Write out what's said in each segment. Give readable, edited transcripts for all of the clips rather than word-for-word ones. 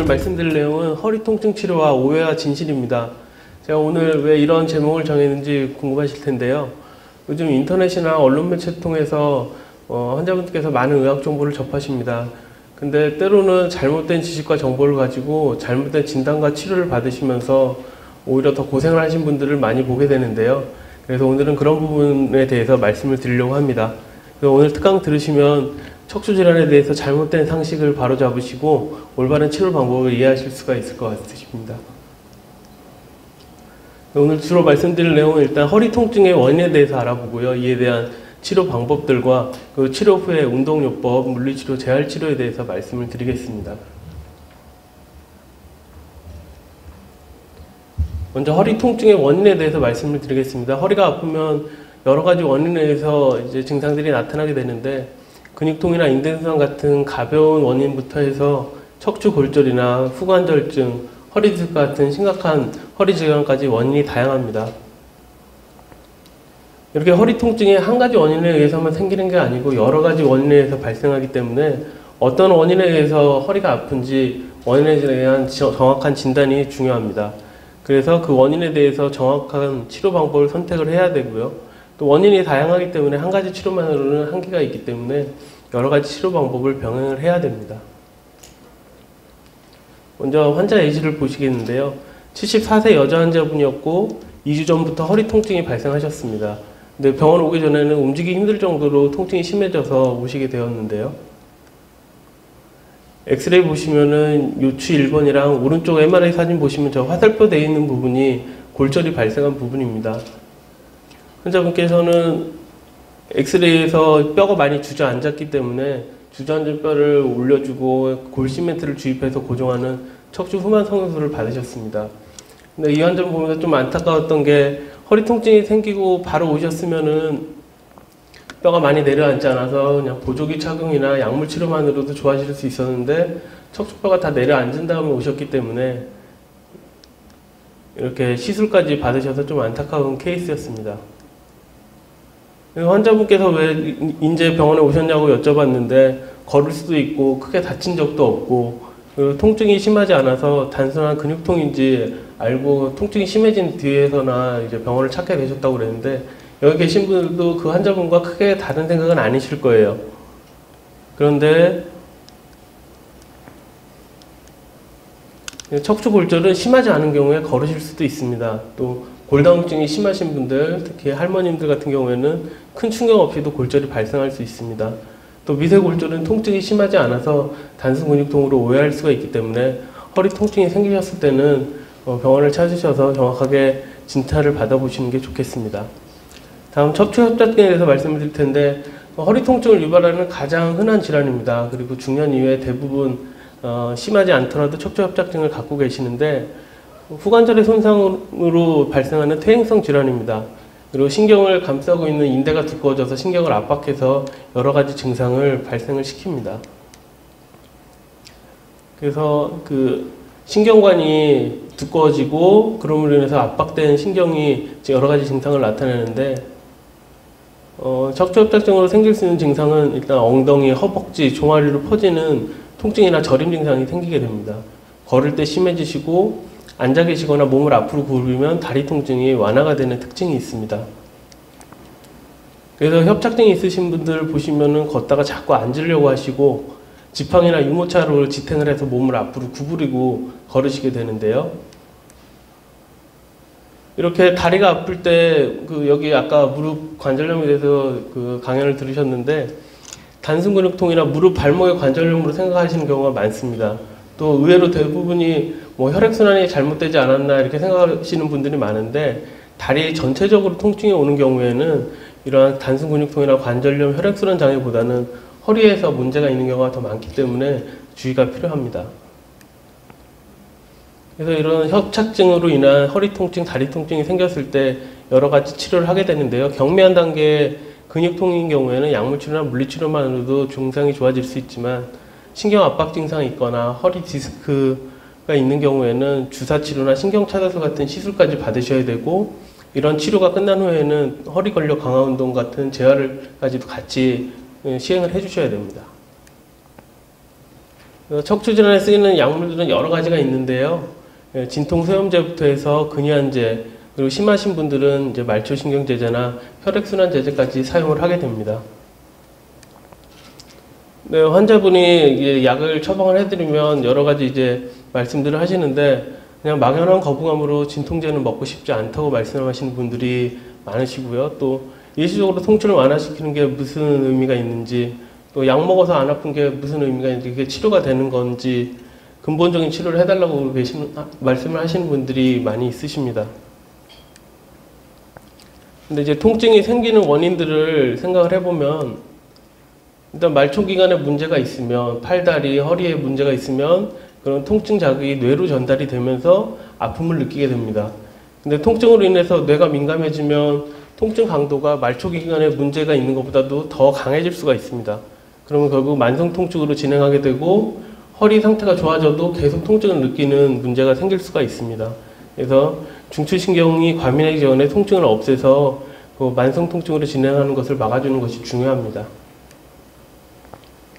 오늘 말씀드릴 내용은 허리 통증 치료와 오해와 진실입니다. 제가 오늘 왜 이런 제목을 정했는지 궁금하실 텐데요. 요즘 인터넷이나 언론 매체 통해서 환자분들께서 많은 의학 정보를 접하십니다. 근데 때로는 잘못된 지식과 정보를 가지고 잘못된 진단과 치료를 받으시면서 오히려 더 고생을 하신 분들을 많이 보게 되는데요. 그래서 오늘은 그런 부분에 대해서 말씀을 드리려고 합니다. 오늘 특강 들으시면 척추질환에 대해서 잘못된 상식을 바로잡으시고 올바른 치료 방법을 이해하실 수가 있을 것 같으십니다. 오늘 주로 말씀드릴 내용은 일단 허리 통증의 원인에 대해서 알아보고요. 이에 대한 치료 방법들과 그 치료 후에 운동요법, 물리치료, 재활치료에 대해서 말씀을 드리겠습니다. 먼저 허리 통증의 원인에 대해서 말씀을 드리겠습니다. 허리가 아프면 여러 가지 원인에 의해서 이제 증상들이 나타나게 되는데 근육통이나 인대손상 같은 가벼운 원인부터 해서 척추 골절이나 후관절증, 허리 디스크 같은 심각한 허리 질환까지 원인이 다양합니다. 이렇게 허리 통증이 한 가지 원인에 의해서만 생기는 게 아니고 여러 가지 원인에 의해서 발생하기 때문에 어떤 원인에 의해서 허리가 아픈지 원인에 대한 정확한 진단이 중요합니다. 그래서 그 원인에 대해서 정확한 치료 방법을 선택을 해야 되고요. 또 원인이 다양하기 때문에 한 가지 치료만으로는 한계가 있기 때문에 여러 가지 치료 방법을 병행을 해야 됩니다. 먼저 환자 예시를 보시겠는데요. 74세 여자 환자분이었고 2주 전부터 허리 통증이 발생하셨습니다. 근데 병원 오기 전에는 움직이기 힘들 정도로 통증이 심해져서 오시게 되었는데요. 엑스레이 보시면은 요추 1번이랑 오른쪽 MRI 사진 보시면 저 화살표 되어 있는 부분이 골절이 발생한 부분입니다. 환자분께서는 엑스레이에서 뼈가 많이 주저앉았기 때문에 주저앉은 뼈를 올려주고 골시멘트를 주입해서 고정하는 척추 후만 성형술을 받으셨습니다. 근데 이 환자 보면서 좀 안타까웠던 게 허리 통증이 생기고 바로 오셨으면은 뼈가 많이 내려앉지 않아서 그냥 보조기 착용이나 약물 치료만으로도 좋아질 수 있었는데 척추뼈가 다 내려앉은 다음에 오셨기 때문에 이렇게 시술까지 받으셔서 좀 안타까운 케이스였습니다. 환자분께서 왜 인제 병원에 오셨냐고 여쭤봤는데 걸을 수도 있고 크게 다친 적도 없고 그리고 통증이 심하지 않아서 단순한 근육통인지 알고 통증이 심해진 뒤에서나 이제 병원을 찾게 되셨다고 그랬는데 여기 계신 분들도 그 환자분과 크게 다른 생각은 아니실 거예요. 그런데 척추 골절은 심하지 않은 경우에 걸으실 수도 있습니다. 또 골다공증이 심하신 분들, 특히 할머님들 같은 경우에는 큰 충격 없이도 골절이 발생할 수 있습니다. 또 미세골절은 통증이 심하지 않아서 단순 근육통으로 오해할 수가 있기 때문에 허리 통증이 생기셨을 때는 병원을 찾으셔서 정확하게 진찰을 받아보시는 게 좋겠습니다. 다음 척추협착증에 대해서 말씀을 드릴 텐데 허리 통증을 유발하는 가장 흔한 질환입니다. 그리고 중년 이후에 대부분 심하지 않더라도 척추협착증을 갖고 계시는데 후관절의 손상으로 발생하는 퇴행성 질환입니다. 그리고 신경을 감싸고 있는 인대가 두꺼워져서 신경을 압박해서 여러 가지 증상을 발생을 시킵니다. 그래서 그 신경관이 두꺼워지고 그럼으로 인해서 압박된 신경이 여러 가지 증상을 나타내는데 척추협착증으로 생길 수 있는 증상은 일단 엉덩이, 허벅지, 종아리로 퍼지는 통증이나 저림 증상이 생기게 됩니다. 걸을 때 심해지시고 앉아 계시거나 몸을 앞으로 구부리면 다리 통증이 완화가 되는 특징이 있습니다. 그래서 협착증이 있으신 분들 보시면은 걷다가 자꾸 앉으려고 하시고 지팡이나 유모차로 지탱을 해서 몸을 앞으로 구부리고 걸으시게 되는데요. 이렇게 다리가 아플 때 여기 아까 무릎 관절염에 대해서 강연을 들으셨는데 단순 근육통이나 무릎 발목의 관절염으로 생각하시는 경우가 많습니다. 또 의외로 대부분이 혈액순환이 잘못되지 않았나 이렇게 생각하시는 분들이 많은데 다리 전체적으로 통증이 오는 경우에는 이러한 단순 근육통이나 관절염, 혈액순환 장애보다는 허리에서 문제가 있는 경우가 더 많기 때문에 주의가 필요합니다. 그래서 이런 협착증으로 인한 허리 통증, 다리 통증이 생겼을 때 여러 가지 치료를 하게 되는데요. 경미한 단계의 근육통인 경우에는 약물 치료나 물리 치료만으로도 증상이 좋아질 수 있지만 신경 압박 증상이 있거나 허리 디스크가 있는 경우에는 주사 치료나 신경 차단술 같은 시술까지 받으셔야 되고 이런 치료가 끝난 후에는 허리 근력 강화 운동 같은 재활까지도 같이 시행을 해 주셔야 됩니다. 척추 질환에 쓰이는 약물들은 여러 가지가 있는데요. 진통소염제부터 해서 근이한제, 그리고 심하신 분들은 이제 말초신경제제나 혈액순환제제까지 사용을 하게 됩니다. 네, 환자분이 이제 약을 처방을 해드리면 여러 가지 이제 말씀들을 하시는데, 그냥 막연한 거부감으로 진통제는 먹고 싶지 않다고 말씀하시는 분들이 많으시고요. 또 일시적으로 통증을 완화시키는 게 무슨 의미가 있는지, 또 약 먹어서 안 아픈 게 무슨 의미가 있는지, 그게 치료가 되는 건지, 근본적인 치료를 해달라고 말씀을 하시는 분들이 많이 있으십니다. 근데 이제 통증이 생기는 원인들을 생각을 해보면, 일단 말초기관에 문제가 있으면, 팔다리, 허리에 문제가 있으면 그런 통증 자극이 뇌로 전달이 되면서 아픔을 느끼게 됩니다. 근데 통증으로 인해서 뇌가 민감해지면 통증 강도가 말초기관에 문제가 있는 것보다도 더 강해질 수가 있습니다. 그러면 결국 만성 통증으로 진행하게 되고, 허리 상태가 좋아져도 계속 통증을 느끼는 문제가 생길 수가 있습니다. 그래서 중추신경이 과민하기 전에 통증을 없애서 그 만성 통증으로 진행하는 것을 막아주는 것이 중요합니다.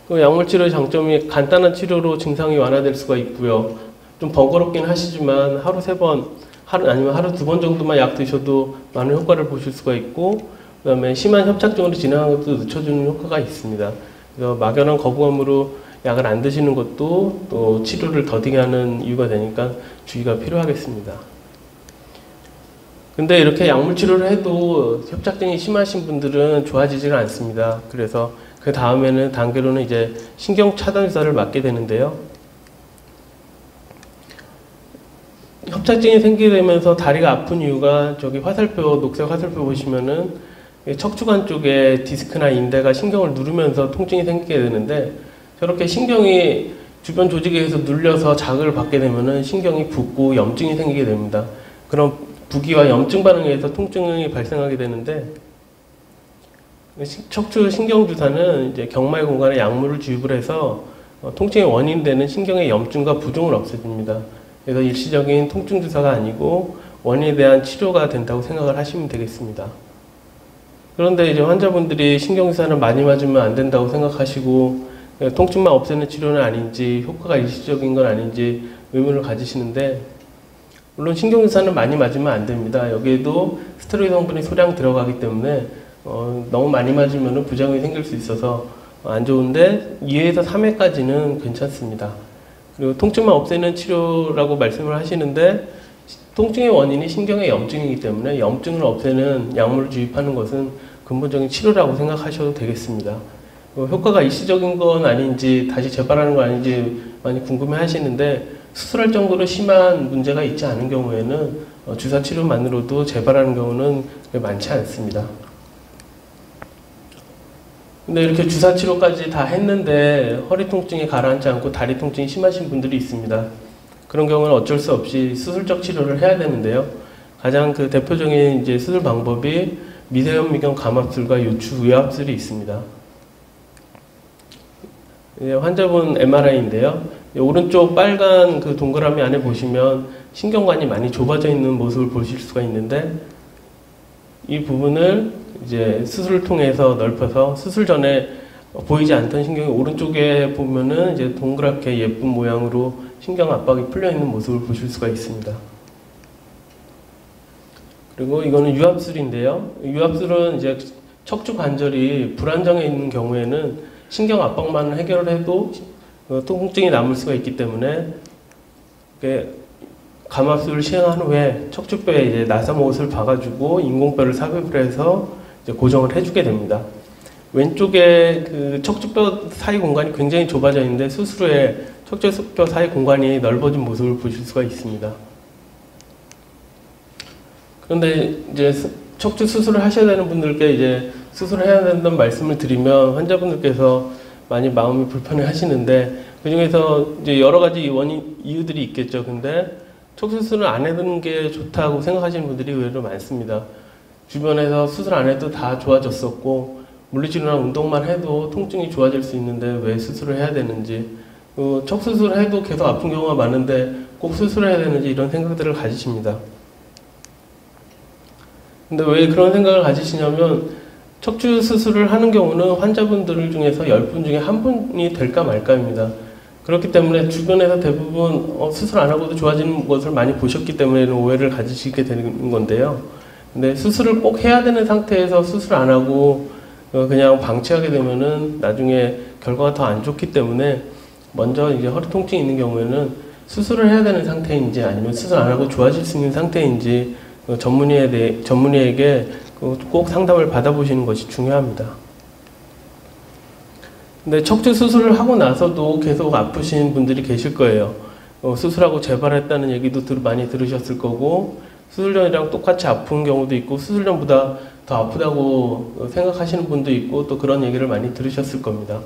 그 약물치료의 장점이 간단한 치료로 증상이 완화될 수가 있고요. 좀 번거롭긴 하시지만 하루 3번, 아니면 하루 2번 정도만 약 드셔도 많은 효과를 보실 수가 있고, 그 다음에 심한 협착증으로 진행하는 것도 늦춰주는 효과가 있습니다. 그래서 막연한 거부감으로 약을 안 드시는 것도 또 치료를 더디게 하는 이유가 되니까 주의가 필요하겠습니다. 근데 이렇게 약물 치료를 해도 협착증이 심하신 분들은 좋아지지가 않습니다. 그래서 그 다음에는 단계로는 이제 신경 차단 주사를 맞게 되는데요. 협착증이 생기게 되면서 다리가 아픈 이유가 저기 화살표, 녹색 화살표 보시면은 척추관 쪽에 디스크나 인대가 신경을 누르면서 통증이 생기게 되는데, 저렇게 신경이 주변 조직에 의해서 눌려서 자극을 받게 되면은 신경이 붓고 염증이 생기게 됩니다. 그런 부기와 염증 반응에 의해서 통증이 발생하게 되는데, 척추 신경 주사는 이제 경마의 공간에 약물을 주입을 해서 통증의 원인이 되는 신경의 염증과 부종을 없애줍니다. 그래서 일시적인 통증 주사가 아니고 원인에 대한 치료가 된다고 생각을 하시면 되겠습니다. 그런데 이제 환자분들이 신경 주사는 많이 맞으면 안 된다고 생각하시고, 통증만 없애는 치료는 아닌지, 효과가 일시적인 건 아닌지 의문을 가지시는데, 물론 신경주사는 많이 맞으면 안 됩니다. 여기에도 스테로이드 성분이 소량 들어가기 때문에 너무 많이 맞으면 부작용이 생길 수 있어서 안 좋은데, 2회에서 3회까지는 괜찮습니다. 그리고 통증만 없애는 치료라고 말씀을 하시는데, 통증의 원인이 신경의 염증이기 때문에 염증을 없애는 약물을 주입하는 것은 근본적인 치료라고 생각하셔도 되겠습니다. 효과가 일시적인 건 아닌지, 다시 재발하는 건 아닌지 많이 궁금해 하시는데, 수술할 정도로 심한 문제가 있지 않은 경우에는 주사 치료만으로도 재발하는 경우는 많지 않습니다. 근데 이렇게 주사 치료까지 다 했는데 허리 통증이 가라앉지 않고 다리 통증이 심하신 분들이 있습니다. 그런 경우는 어쩔 수 없이 수술적 치료를 해야 되는데요. 가장 그 대표적인 이제 수술 방법이 미세현미경 감압술과 요추 의압술이 있습니다. 환자분 MRI인데요. 오른쪽 빨간 그 동그라미 안에 보시면 신경관이 많이 좁아져 있는 모습을 보실 수가 있는데, 이 부분을 이제 수술을 통해서 넓혀서 수술 전에 보이지 않던 신경이 오른쪽에 보면은 이제 동그랗게 예쁜 모양으로 신경 압박이 풀려 있는 모습을 보실 수가 있습니다. 그리고 이거는 유압술인데요. 유압술은 이제 척추 관절이 불안정해 있는 경우에는 신경 압박만 해결을 해도 통증이 남을 수가 있기 때문에, 감압술을 시행한 후에 척추뼈에 이제 나사못을 박아주고 인공뼈를 삽입을 해서 이제 고정을 해주게 됩니다. 왼쪽에 그 척추뼈 사이 공간이 굉장히 좁아져 있는데, 수술 후에 척추뼈 사이 공간이 넓어진 모습을 보실 수가 있습니다. 그런데 이제 척추 수술을 하셔야 되는 분들께 이제 수술을 해야 된다는 말씀을 드리면 환자분들께서 많이 마음이 불편해 하시는데, 그 중에서 이제 여러 가지 이유들이 있겠죠. 근데 척추 수술을 안 해두는 게 좋다고 생각하시는 분들이 의외로 많습니다. 주변에서 수술 안 해도 다 좋아졌었고, 물리치료나 운동만 해도 통증이 좋아질 수 있는데 왜 수술을 해야 되는지, 척수술을 해도 계속 아픈 경우가 많은데 꼭 수술을 해야 되는지, 이런 생각들을 가지십니다. 근데 왜 그런 생각을 가지시냐면, 척추 수술을 하는 경우는 환자분들 중에서 10분 중에 1분이 될까 말까입니다. 그렇기 때문에 주변에서 대부분 수술 안 하고도 좋아지는 것을 많이 보셨기 때문에 이런 오해를 가지시게 되는 건데요. 근데 수술을 꼭 해야 되는 상태에서 수술 안 하고 그냥 방치하게 되면은 나중에 결과가 더 안 좋기 때문에 먼저 이제 허리 통증이 있는 경우에는 수술을 해야 되는 상태인지 아니면 수술 안 하고 좋아질 수 있는 상태인지 전문의에게 꼭 상담을 받아보시는 것이 중요합니다. 근데 척추 수술을 하고 나서도 계속 아프신 분들이 계실 거예요. 수술하고 재발했다는 얘기도 많이 들으셨을 거고, 수술 전이랑 똑같이 아픈 경우도 있고, 수술 전보다 더 아프다고 생각하시는 분도 있고, 또 그런 얘기를 많이 들으셨을 겁니다.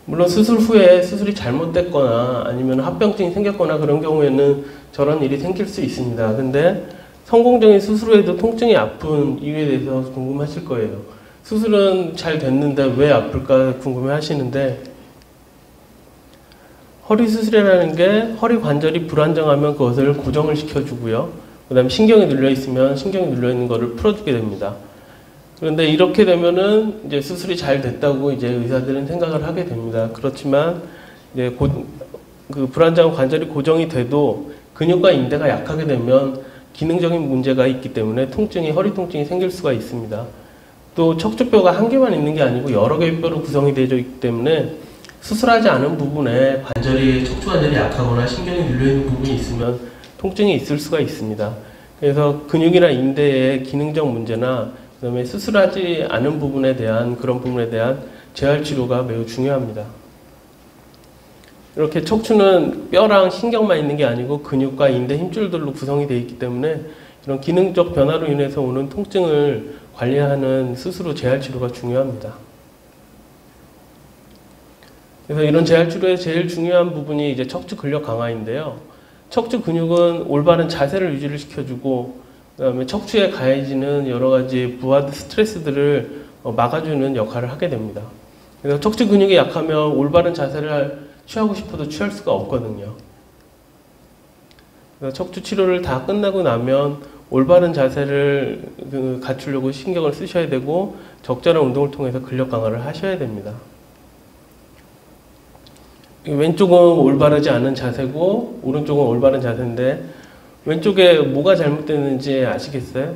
물론 수술 후에 수술이 잘못됐거나 아니면 합병증이 생겼거나 그런 경우에는 저런 일이 생길 수 있습니다. 근데 성공적인 수술 후에도 통증이 아픈 이유에 대해서 궁금하실 거예요. 수술은 잘 됐는데 왜 아플까 궁금해 하시는데, 허리 수술이라는 게 허리 관절이 불안정하면 그것을 고정을 시켜주고요. 그 다음에 신경이 눌려 있으면 신경이 눌려 있는 것을 풀어주게 됩니다. 그런데 이렇게 되면은 이제 수술이 잘 됐다고 이제 의사들은 생각을 하게 됩니다. 그렇지만 이제 그 불안정한 관절이 고정이 돼도 근육과 인대가 약하게 되면 기능적인 문제가 있기 때문에 허리 통증이 생길 수가 있습니다. 또 척추뼈가 한 개만 있는 게 아니고 여러 개의 뼈로 구성이 되어 있기 때문에 수술하지 않은 부분에 척추 관절이 약하거나 신경이 눌려있는 부분이 있으면 통증이 있을 수가 있습니다. 그래서 근육이나 인대의 기능적 문제나 그다음에 수술하지 않은 그런 부분에 대한 재활 치료가 매우 중요합니다. 이렇게 척추는 뼈랑 신경만 있는 게 아니고 근육과 인대 힘줄들로 구성이 되어 있기 때문에 이런 기능적 변화로 인해서 오는 통증을 관리하는 스스로 재활 치료가 중요합니다. 그래서 이런 재활 치료의 제일 중요한 부분이 이제 척추 근력 강화인데요. 척추 근육은 올바른 자세를 유지를 시켜주고, 그다음에 척추에 가해지는 여러 가지 부하 스트레스들을 막아주는 역할을 하게 됩니다. 그래서 척추 근육이 약하면 올바른 자세를 취하고 싶어도 취할 수가 없거든요. 그래서 척추 치료를 다 끝나고 나면 올바른 자세를 갖추려고 신경을 쓰셔야 되고, 적절한 운동을 통해서 근력 강화를 하셔야 됩니다. 왼쪽은 올바르지 않은 자세고 오른쪽은 올바른 자세인데, 왼쪽에 뭐가 잘못됐는지 아시겠어요?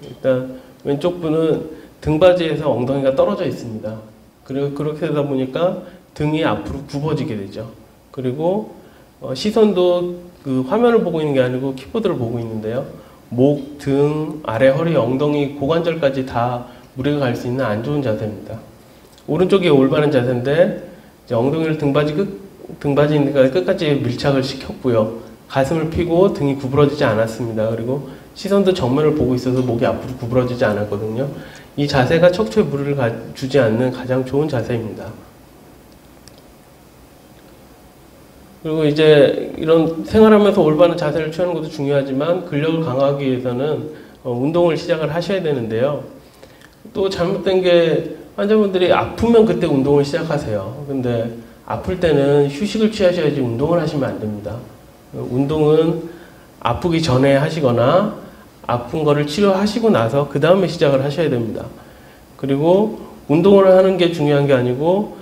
일단 왼쪽 분은 등받이에서 엉덩이가 떨어져 있습니다. 그리고 그렇게 되다 보니까 등이 앞으로 굽어지게 되죠. 그리고 시선도 그 화면을 보고 있는 게 아니고 키보드를 보고 있는데요. 목, 등, 아래 허리, 엉덩이, 고관절까지 다 무리가 갈 수 있는 안 좋은 자세입니다. 오른쪽이 올바른 자세인데 이제 엉덩이를 등받이 있는 데까지 끝까지 밀착을 시켰고요. 가슴을 펴고 등이 구부러지지 않았습니다. 그리고 시선도 정면을 보고 있어서 목이 앞으로 구부러지지 않았거든요. 이 자세가 척추에 무리를 주지 않는 가장 좋은 자세입니다. 그리고 이제 이런 생활하면서 올바른 자세를 취하는 것도 중요하지만 근력을 강화하기 위해서는 운동을 시작을 하셔야 되는데요. 또 잘못된 게 환자분들이 아프면 그때 운동을 시작하세요. 근데 아플 때는 휴식을 취하셔야지 운동을 하시면 안 됩니다. 운동은 아프기 전에 하시거나 아픈 거를 치료하시고 나서 그 다음에 시작을 하셔야 됩니다. 그리고 운동을 하는 게 중요한 게 아니고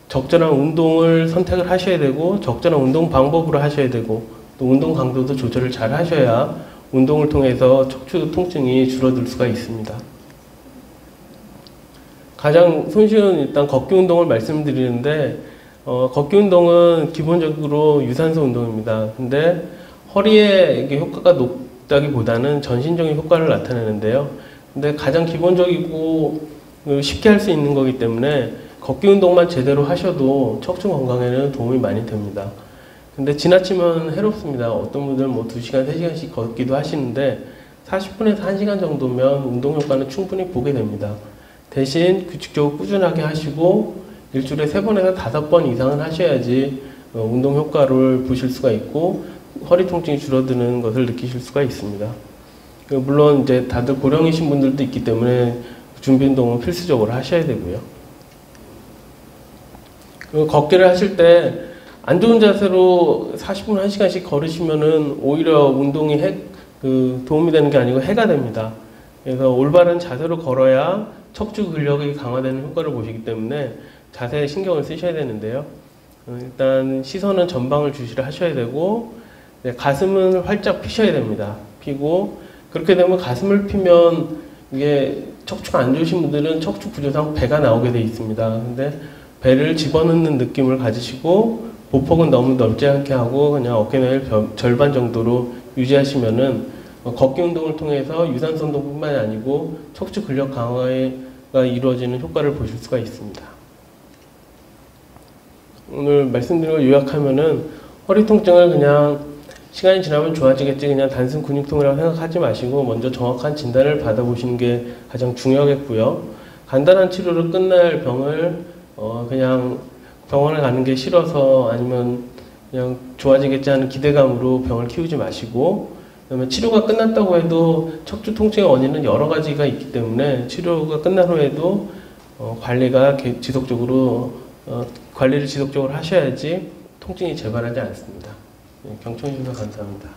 적절한 운동을 선택을 하셔야 되고 적절한 운동 방법으로 하셔야 되고 또 운동 강도도 조절을 잘 하셔야 운동을 통해서 척추 통증이 줄어들 수가 있습니다. 가장 손쉬운 일단 걷기 운동을 말씀드리는데 걷기 운동은 기본적으로 유산소 운동입니다. 근데 허리에 이게 효과가 높다기보다는 전신적인 효과를 나타내는데요. 근데 가장 기본적이고 쉽게 할 수 있는 거기 때문에 걷기 운동만 제대로 하셔도 척추 건강에는 도움이 많이 됩니다. 근데 지나치면 해롭습니다. 어떤 분들은 뭐 2시간, 3시간씩 걷기도 하시는데 40분에서 1시간 정도면 운동 효과는 충분히 보게 됩니다. 대신 규칙적으로 꾸준하게 하시고 일주일에 3번에서 5번 이상은 하셔야지 운동 효과를 보실 수가 있고 허리 통증이 줄어드는 것을 느끼실 수가 있습니다. 물론 이제 다들 고령이신 분들도 있기 때문에 준비 운동은 필수적으로 하셔야 되고요. 그리고 걷기를 하실 때 안 좋은 자세로 40분, 1시간씩 걸으시면은 오히려 운동이 도움이 되는 게 아니고 해가 됩니다. 그래서 올바른 자세로 걸어야 척추 근력이 강화되는 효과를 보시기 때문에 자세에 신경을 쓰셔야 되는데요. 일단 시선은 전방을 주시를 하셔야 되고, 네, 가슴은 활짝 피셔야 됩니다. 피고, 그렇게 되면 가슴을 피면 이게 척추가 안 좋으신 분들은 척추 구조상 배가 나오게 돼 있습니다. 근데 배를 집어넣는 느낌을 가지시고 보폭은 너무 넓지 않게 하고 그냥 어깨너비를 절반 정도로 유지하시면은 걷기 운동을 통해서 유산소 운동뿐만이 아니고 척추 근력 강화가 이루어지는 효과를 보실 수가 있습니다. 오늘 말씀드린 걸 요약하면은 허리 통증을 그냥 시간이 지나면 좋아지겠지 그냥 단순 근육통이라고 생각하지 마시고 먼저 정확한 진단을 받아보시는 게 가장 중요하겠고요. 간단한 치료로 끝날 병을 그냥 병원에 가는 게 싫어서 아니면 그냥 좋아지겠지 하는 기대감으로 병을 키우지 마시고, 그다음에 치료가 끝났다고 해도 척추 통증의 원인은 여러 가지가 있기 때문에 치료가 끝난 후에도 관리를 지속적으로 하셔야지 통증이 재발하지 않습니다. 경청해 주셔서 감사합니다.